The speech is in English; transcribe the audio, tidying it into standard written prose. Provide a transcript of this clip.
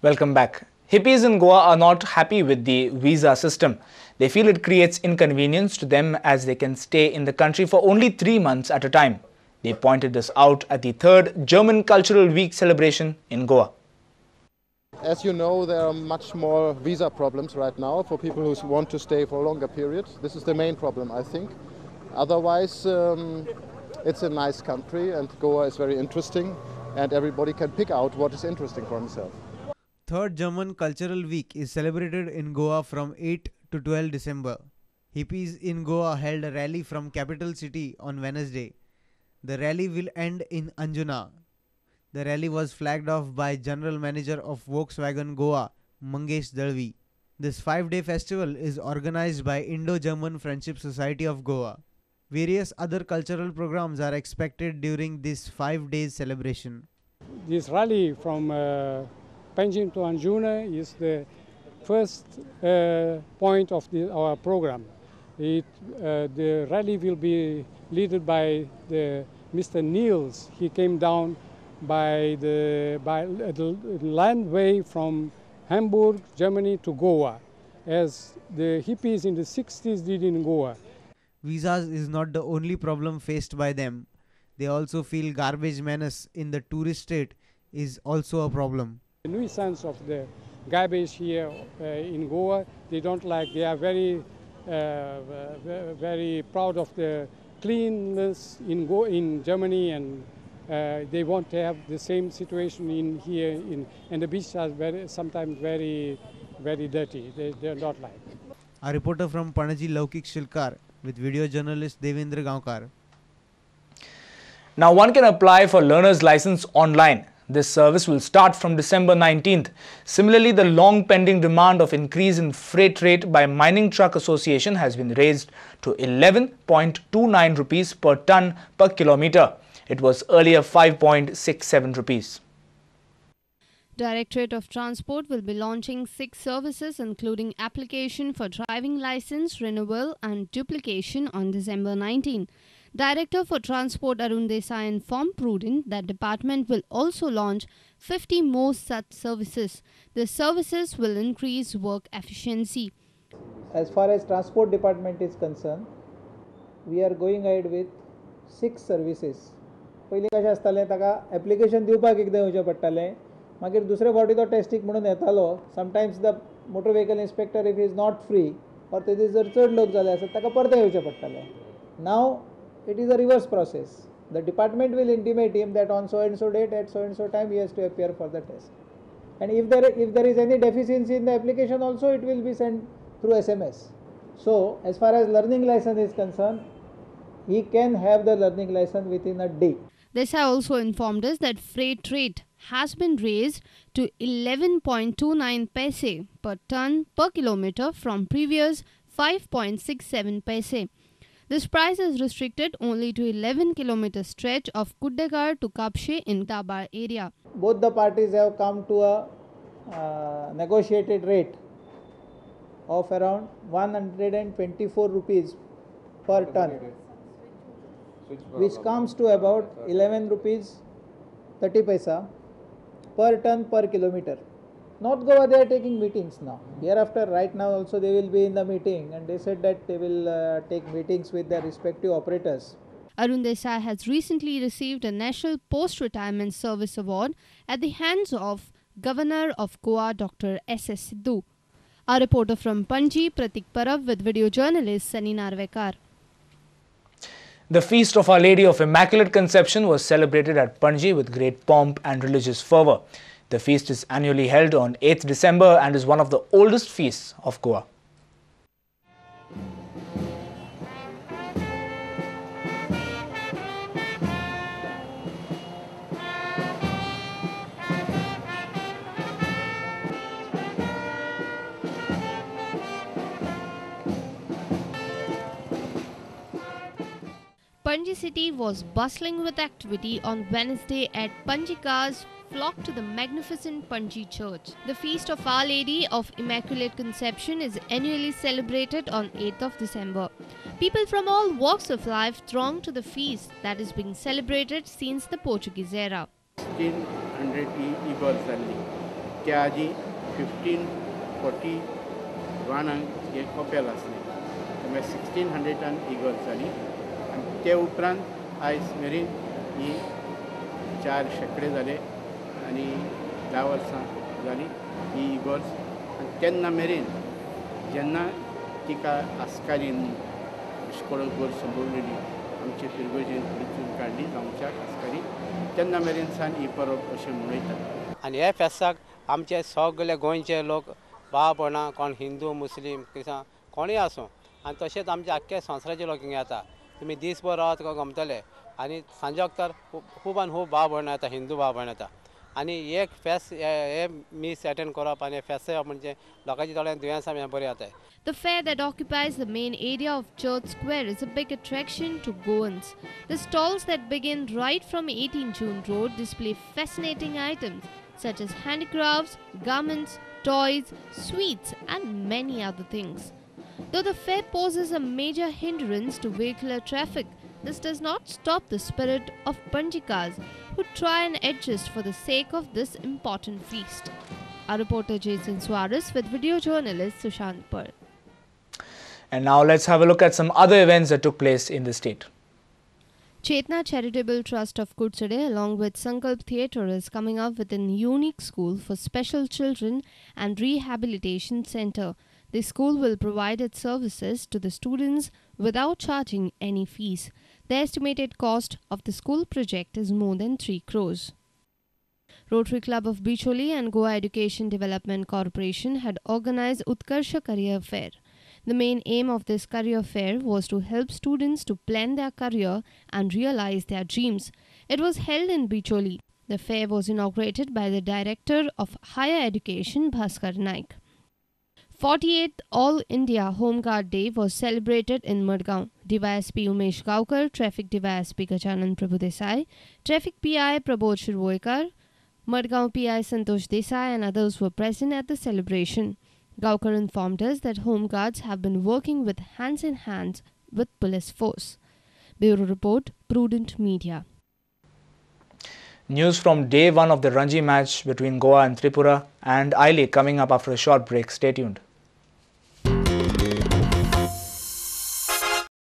Welcome back. Hippies in Goa are not happy with the visa system. They feel it creates inconvenience to them as they can stay in the country for only 3 months at a time. They pointed this out at the 3rd German Cultural Week celebration in Goa. As you know, there are much more visa problems right now for people who want to stay for a longer period. This is the main problem, I think. Otherwise, it's a nice country and Goa is very interesting and everybody can pick out what is interesting for himself. 3rd German Cultural Week is celebrated in Goa from 8 to 12 December. Hippies in Goa held a rally from capital city on Wednesday. The rally will end in Anjuna. The rally was flagged off by General Manager of Volkswagen Goa, Mangesh Dalvi. This 5-day festival is organized by Indo-German Friendship Society of Goa. Various other cultural programs are expected during this 5 days celebration. This rally from Panjim to Anjuna is the first point of our program. The rally will be led by Mr. Niels. He came down by the landway from Hamburg, Germany to Goa, as the hippies in the 60s did in Goa. Visas is not the only problem faced by them. They also feel garbage menace in the tourist state is also a problem. The nuisance of the garbage here in Goa, they don't like. They are very proud of the cleanness in Germany, and they want to have the same situation in here. And the beaches are sometimes very dirty. They do not like. A reporter from Panaji, Laukik Shilkar, with video journalist Devendra Gaonkar. Now one can apply for learner's license online. This service will start from December 19th. Similarly, the long pending demand of increase in freight rate by Mining Truck Association has been raised to 11.29 rupees per ton per kilometre. It was earlier 5.67 rupees. Directorate of Transport will be launching 6 services including application for driving license, renewal and duplication on December 19. Director for Transport Arun Desai informed Prudent that department will also launch 50 more such services. The services will increase work efficiency. As far as Transport Department is concerned, we are going ahead with 6 services. पयलीं कशें आसतालें ताका application दिवपाक एकदां येवचें पडटालें मागीर दुसरे फावटी तो टेस्टीक म्हणून येतालो sometimes the motor vehicle inspector if is not free और तेदी जर चड लोक जाले आसत ताका परतें येवचें पडटालें नाव it is a reverse process. The department will intimate him that on so and so date at so and so time he has to appear for the test. And if there is any deficiency in the application also, it will be sent through SMS. So as far as learning license is concerned, he can have the learning license within a day. Desai also informed us that freight rate has been raised to 11.29 paise per ton per kilometre from previous 5.67 paise. This price is restricted only to 11 km stretch of Kuddegar to Kapshe in Tabar area. Both the parties have come to a negotiated rate of around 124 rupees per ton, which comes to about 11 rupees 30 paisa per ton per kilometer. North Goa, they are taking meetings now. Hereafter, right now also they will be in the meeting, and they said that they will take meetings with their respective operators. Arun Desai has recently received a National Post-Retirement Service Award at the hands of Governor of Goa, Dr. S.S. Sidhu. Our reporter from Panji, Pratik Parav, with video journalist Sunny Narvekar. The feast of Our Lady of Immaculate Conception was celebrated at Panji with great pomp and religious fervour. The feast is annually held on 8th December and is one of the oldest feasts of Goa. Panji city was bustling with activity on Wednesday as Panjikas flocked to the magnificent Panji church. The feast of Our Lady of Immaculate Conception is annually celebrated on 8th of December. People from all walks of life throng to the feast that is being celebrated since the Portuguese era. 1600 years early. त्या आदी 1541 हे कपेल आसलें त्यामुळे 1600 eagles जाली आनी ते उपरांत आयज मेरेन ही 4 शेकडे जाले आनी 10 वर्सां जाली ही इगल्स आनी तेन्ना मेरेन जेन्ना तिका आस्कारीन इश्कोळो गोर संबोवलेली आमचे पिरगोजेन वेंचून काडली गांवच्या आस्कारी तेन्ना मेरेन सान ही परब अशें मनयतात. आनी हे फेस्ताक आमचे सगळे गोंयचे लोक भाव भयणां कोण हिंदू मुस्लीम क्रिस्तांव कोणूय आसूं आनी तशेंच आमचे आख्खे संवसाराचे लोक हिंगा येता. तुमी दीसभर रावत तुका गमतले आनी सांजोक तर खूब आनी खूब भाव भयणां येता हिंदू भाव भयणां येता आनी एक फेस्त हे मीस एटेंड करप आनी फेस्त म्हणजे लोकांच्या दोळ्यांत दुयेंसां बरी जाता. The fair that occupies the main area of Church Square is a big attraction to Goans. The stalls that begin right from 18 June Road display fascinating items such as handicrafts, garments, toys, sweets and many other things. Though the fair poses a major hindrance to vehicular traffic, this does not stop the spirit of Panjikas who try and adjust for the sake of this important feast. Our reporter Jason Suarez with video journalist Sushant Pearl. And now let's have a look at some other events that took place in the state. Chetna Charitable Trust of Kutsade along with Sankalp Theatre is coming up with a unique school for special children and rehabilitation center. The school will provide its services to the students without charging any fees. The estimated cost of the school project is more than 3 crores. Rotary Club of Bicholi and Goa Education Development Corporation had organized Utkarsha Career Fair. The main aim of this career fair was to help students to plan their career and realize their dreams. It was held in Bicholi. The fair was inaugurated by the Director of Higher Education, Bhaskar Naik. 48th All India Home Guard Day was celebrated in Madgaon. DYSP Umesh Gaukar, Traffic DYSP Gajanan Prabhudesai, Traffic PI Prabodh Shirvoikar, Madgaon PI Santosh Desai and others were present at the celebration. Gaukar informed us that Home Guards have been working with hands in hands with police force. Bureau Report, Prudent Media. News from day 1 of the Ranji match between Goa and Tripura and I League coming up after a short break. Stay tuned.